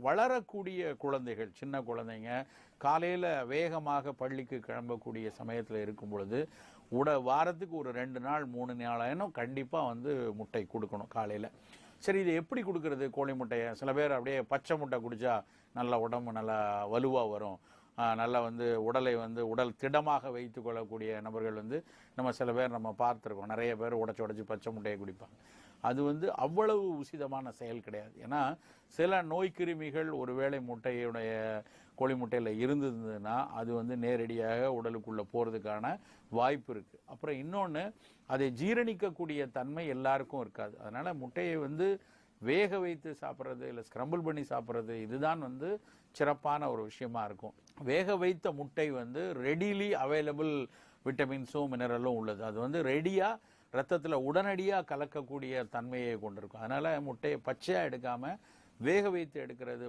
வளரக்கூடிய குழந்தைகள், சின்ன குழந்தைங்க காலையில் வேகமாக பள்ளிக்கு கிளம்பக்கூடிய சமயத்தில் இருக்கும் பொழுது வாரத்துக்கு ஒரு 2 நாள் 3 நாளாயினும் கண்டிப்பாக வந்து முட்டை கொடுக்கணும் காலையில். சரி, இது எப்படி கொடுக்கறது கோழி முட்டையை? சில பேர் அப்படியே பச்சை முட்டை குடித்தா நல்லா உடம்பு நல்லா வலுவாக வரும், நல்லா வந்து உடல் திடமாக வைத்து கொள்ளக்கூடிய நபர்கள் வந்து நம்ம சில பேர் நம்ம பார்த்துருக்கோம். நிறைய பேர் உடச்சி பச்சை முட்டையை குடிப்பாங்க. அது வந்து அவ்வளவு உசிதமான செயல் கிடையாது. ஏன்னா சில நோய்க்கிருமிகள் ஒருவேளை கோழி முட்டையில் இருந்ததுன்னா அது வந்து நேரடியாக உடலுக்குள்ளே போகிறதுக்கான வாய்ப்பு இருக்குது. அப்புறம் இன்னொன்று, அதை ஜீரணிக்கக்கூடிய தன்மை எல்லாருக்கும் இருக்காது. அதனால் முட்டையை வந்து வேக வைத்து சாப்பிட்றது இல்லை ஸ்க்ரம்பிள் பண்ணி சாப்பிட்றது இதுதான் வந்து சிறப்பான ஒரு விஷயமா இருக்கும். வேக வைத்த முட்டை வந்து ரெடிலி அவைலபிள் விட்டமின்ஸும் மினரலும் உள்ளது. அது வந்து ரெடியாக ரத்தத்தில் உடனடியாக கலக்கக்கூடிய தன்மையை கொண்டிருக்கும். அதனால் முட்டையை பச்சையாக எடுக்காமல் வேக வைத்து எடுக்கிறது